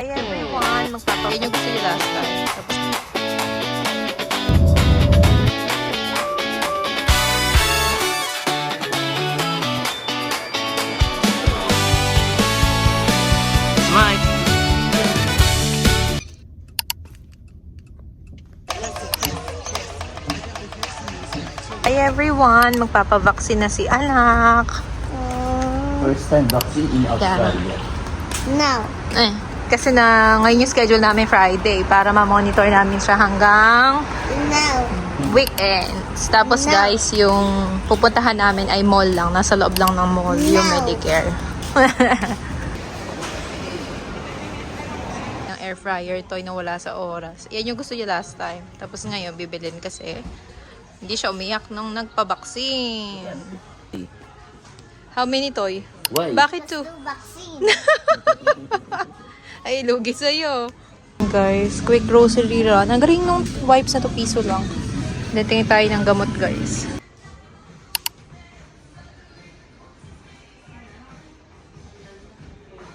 Hi everyone! Magpapakita. Yan yung gusto nyo last time. Tapos, Mike. hi everyone! Magpapavaksin na si anak. First time vaccine in Australia. No. Kasi ngayon yung schedule namin Friday para ma-monitor namin siya hanggang No. weekends. Tapos guys, yung pupuntahan namin ay mall lang. Nasa loob lang ng mall yung No. Medicare. Yung air fryer toy na wala sa oras. Yan yung gusto niya last time. Tapos ngayon, bibilin kasi hindi siya umiyak nung nagpabaksin. How many toy? Why? Bakit two? No vaccine. Ay, lugi sa'yo. Guys, quick grocery run. Ang galing nung wipes na to, piso lang. Dating tayo ng gamot, guys.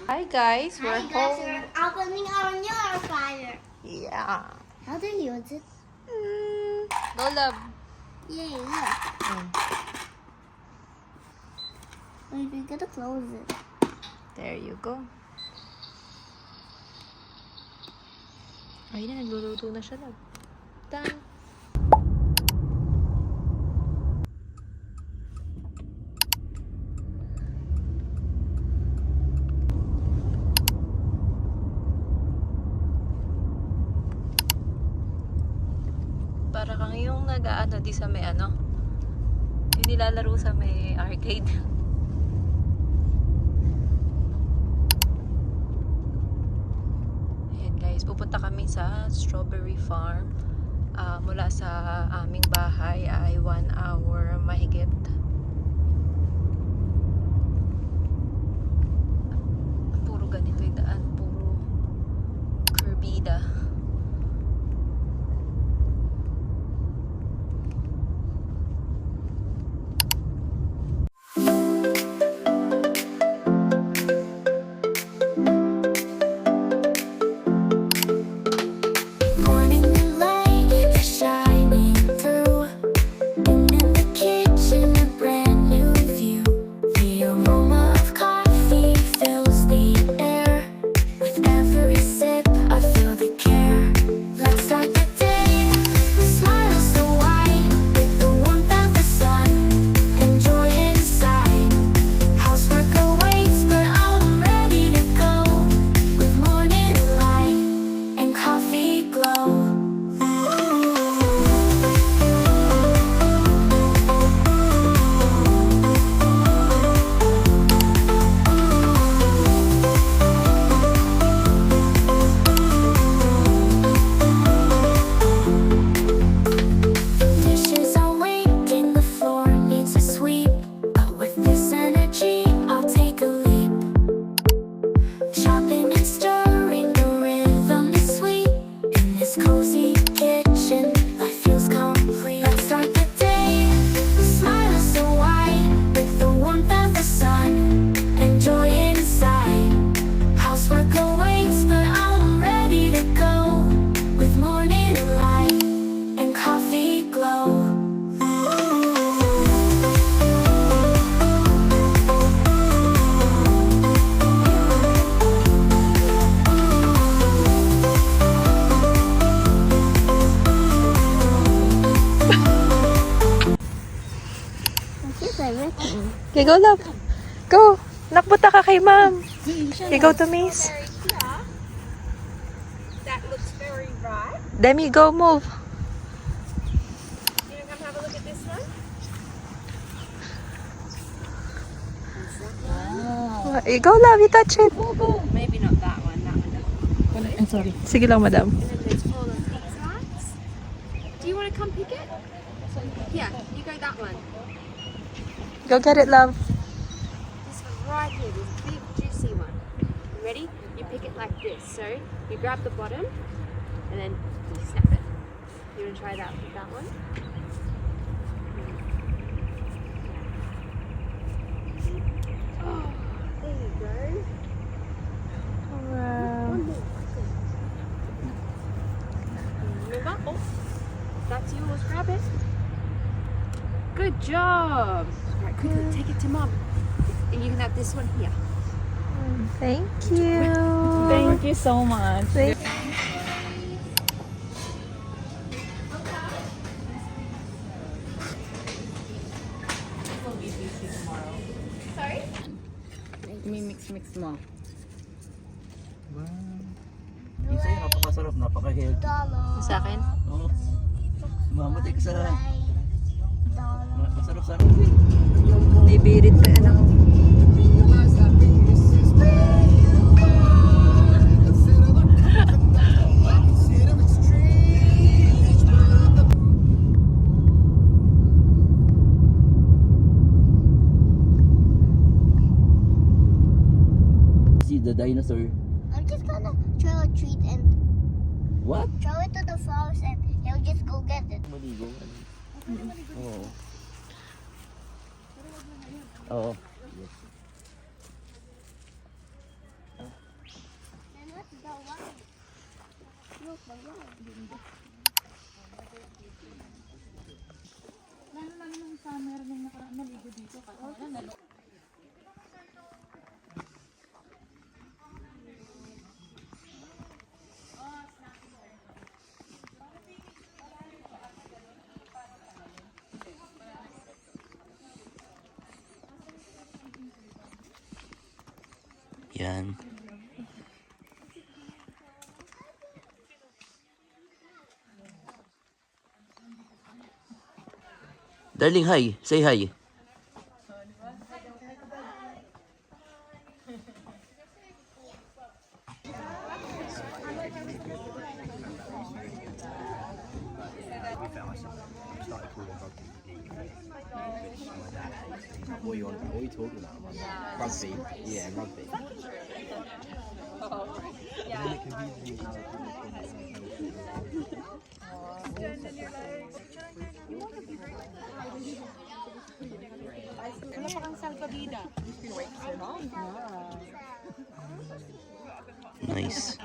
Hi, guys. We're Hi guys, home. we're opening our new air fryer. Yeah. How do you use it? Go, love. Yay, look. Wait, we gotta close it. There you go. Ayun na, nagluluto na siya, love. Done. Para kang yung nag-aano di sa may ano, yung nilalaro sa may arcade. Ayan guys, pupunta kami sa strawberry farm. Mula sa aming bahay ay 1 hour mahigit. Puro ganito yung daan, puro curbida. Morning light is shining through, and in the kitchen a brand new view. The aroma of coffee fills the air. With every sip, I feel the care. Let's start the day. The smile is so wide, with the warmth of the sun. Enjoy inside. Housework awaits, but I'm ready to go. With morning light and coffee glow. Dishes are waiting, the floor needs a sweep. But with this energy, I'll take a leap. Chopping and stirring, the rhythm is sweet. In this cozy kitchen, life feels complete. Let's start the day. The smile is so wide, with the warmth of the sun. Enjoy inside. Housework awaits, but I'm ready to go. With morning light and coffee glow. That's everything. Okay, go, love. Go. Nakbuta ka kay ma'am. Okay, go to Miss. That looks very right. Demi, go, move. You want to come have a look at this one? Go, love. You touch it. Maybe not that one. That one. I'm sorry. Sige lang, madam. And then there's all of these ones. Do you want to come pick it? Yeah, you go that one. Go get it, love. This one right here, this big juicy one. You ready? You pick it like this. So you grab the bottom and then you snap it. You want to try that with that one? Oh, there you go. Wow. Remember? Oh, that's yours. Grab it. Good job. All right, quickly take it to Mum. And you can have this one here. Thank you. Thank you so much. Mix mo. Yung sa'yo, napakasarap, napaka-healthy. Sa akin? Oo. Mamatay ka sa... Masarap sa Nibirit pa anak. See the dinosaur. I'm just gonna throw a treat and What? throw it to the flowers and he'll just go get it. Maligo. Oo. Oo. And what's the wine? Look, the wine. Yan. Darling, hi. Say hi. What are you talking about? Rugby. Yeah, rugby. Nice.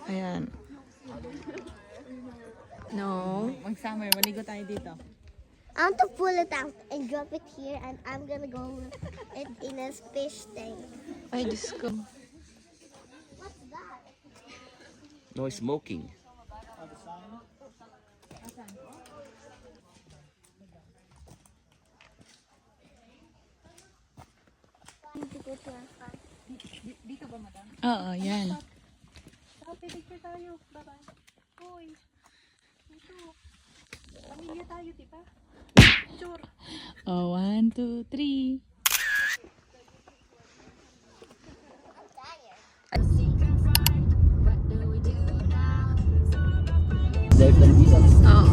Ayan. No. Mag-summer, maligo tayo dito. I want to pull it out and drop it here, and I'm gonna go with it in a fish tank. Ay, Diyos ko. What's that? No smoking. I need to go to our farm. Oo, yan. Oh, 1, 2, 3. Left lang dito. Oo.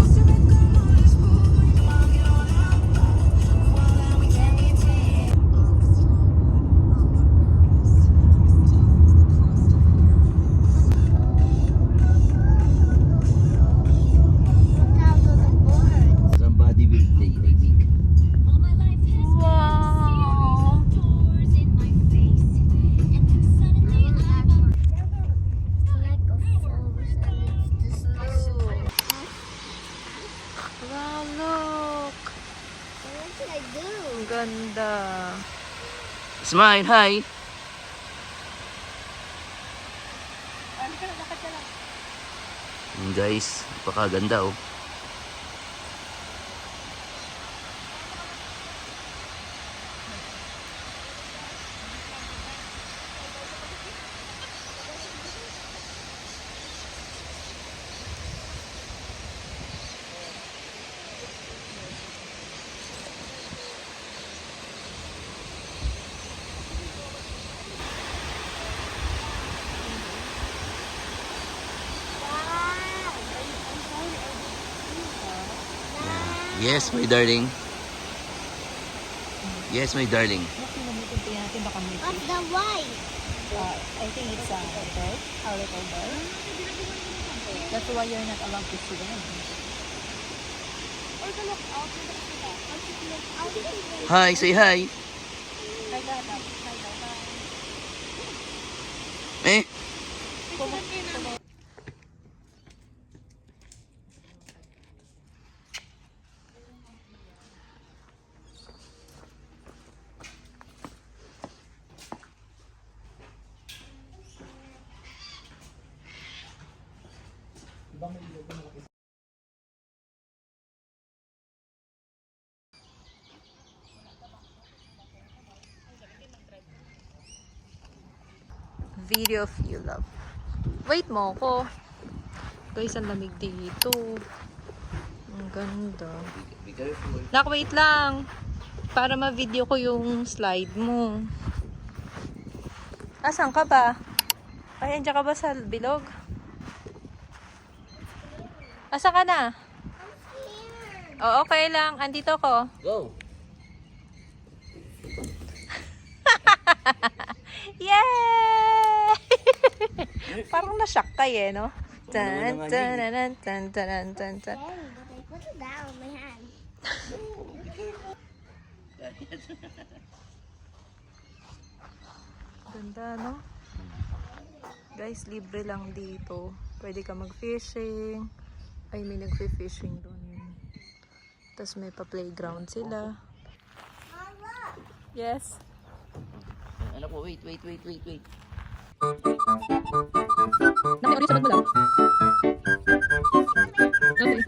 Now to the birds. Somebody will play, I think. Wow. Like a forest, and it's this. Wow, look. What should I do? Ang ganda. Smile, hi. Guys, napakaganda oh. Yes, my darling. Yes, my darling. What's the wine? I think it's a bird, a little bird. That's why you're not allowed to see them. Hi, say hi. Eh? Video of you, love. Wait mo ako. Guys, ang lamig dito. Ang ganda. Be careful. Nak, wait lang. Para ma-video ko yung slide mo. Asan ka ba? Ay, andiyan ka ba sa bilog? Asa ka na? Oh, okay lang. Andito ko. Go. Yay! Parang na-shock ka eh, no? naman Tan, nga tan, tan, tan, tan, tan, tan. Hey, but I put it down on my hand. Ganda, no? Guys, libre lang dito. Pwede ka mag-fishing. Ay, may nag-fishing doon. Tapos may pa-playground sila. Yes. Anak ko, wait. Nakaulit sa magmula. Okay.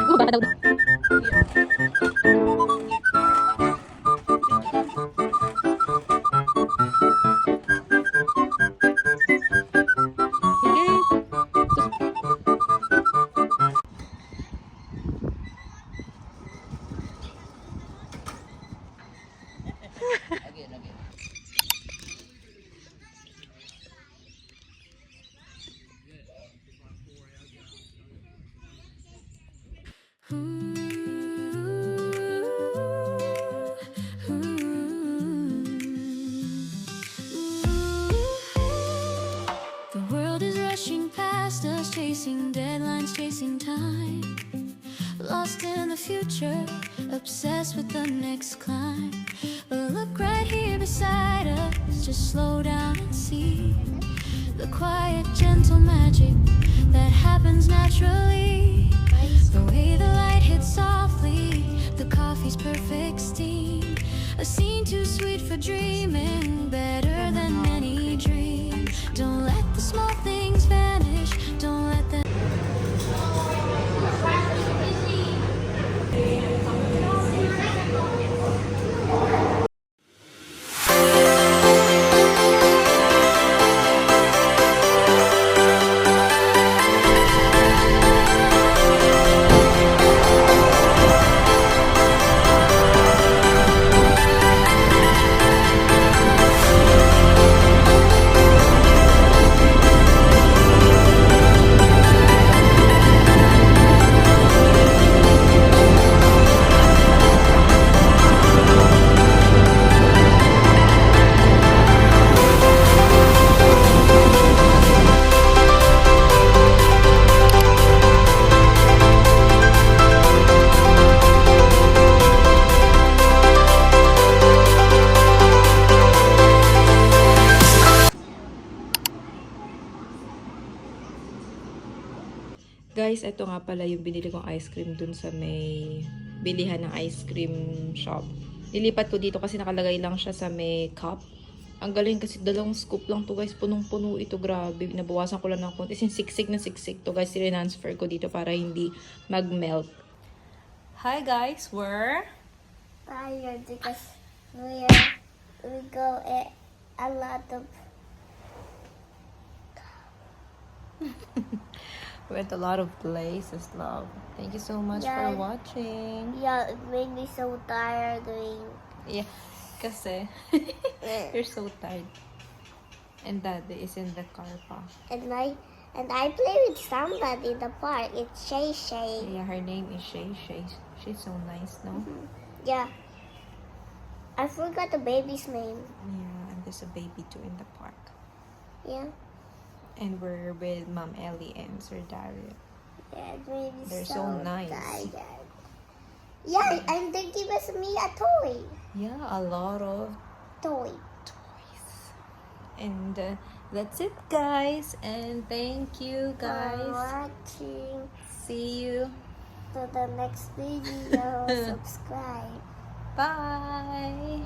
Baka daw. The world is rushing past us, chasing deadlines, chasing time. Lost in the future, obsessed with the next climb. But look right here beside us, just slow down and see the quiet, gentle magic that happens naturally. The way the light hits softly, the coffee's perfect steam. A scene too sweet for dreaming, better than any dream. Don't let the small things vanish, don't let them. Guys, ito nga pala yung binili kong ice cream dun sa may bilihan ng ice cream shop. Nilipat ko dito kasi nakalagay lang siya sa may cup. Ang galing kasi dalawang scoop lang to guys. Punong-puno ito, grabe. Nabawasan ko lang ng konti. Kasi siksik na siksik to guys. Transfer ko dito para hindi mag-melt. Hi guys, we're Tired because we go a lot of. we went a lot of places, love. Thank you so much Yeah. for watching. Yeah, it made me so tired doing. Yeah, kasi you're so tired. And Daddy is in the car pa. And I play with somebody in the park. It's Shay Shay. Yeah, her name is Shay Shay. She's so nice, no? Yeah. I forgot the baby's name. Yeah, and there's a baby too in the park. Yeah. And we're with Mom Ellie and Sir Dario. Yeah, it made me They're so nice. tired. Yeah, and they give us me a toy. Yeah, a lot of Toy. toys. And that's it, guys. And thank you, For guys. watching. See you. To the next video. Subscribe. Bye.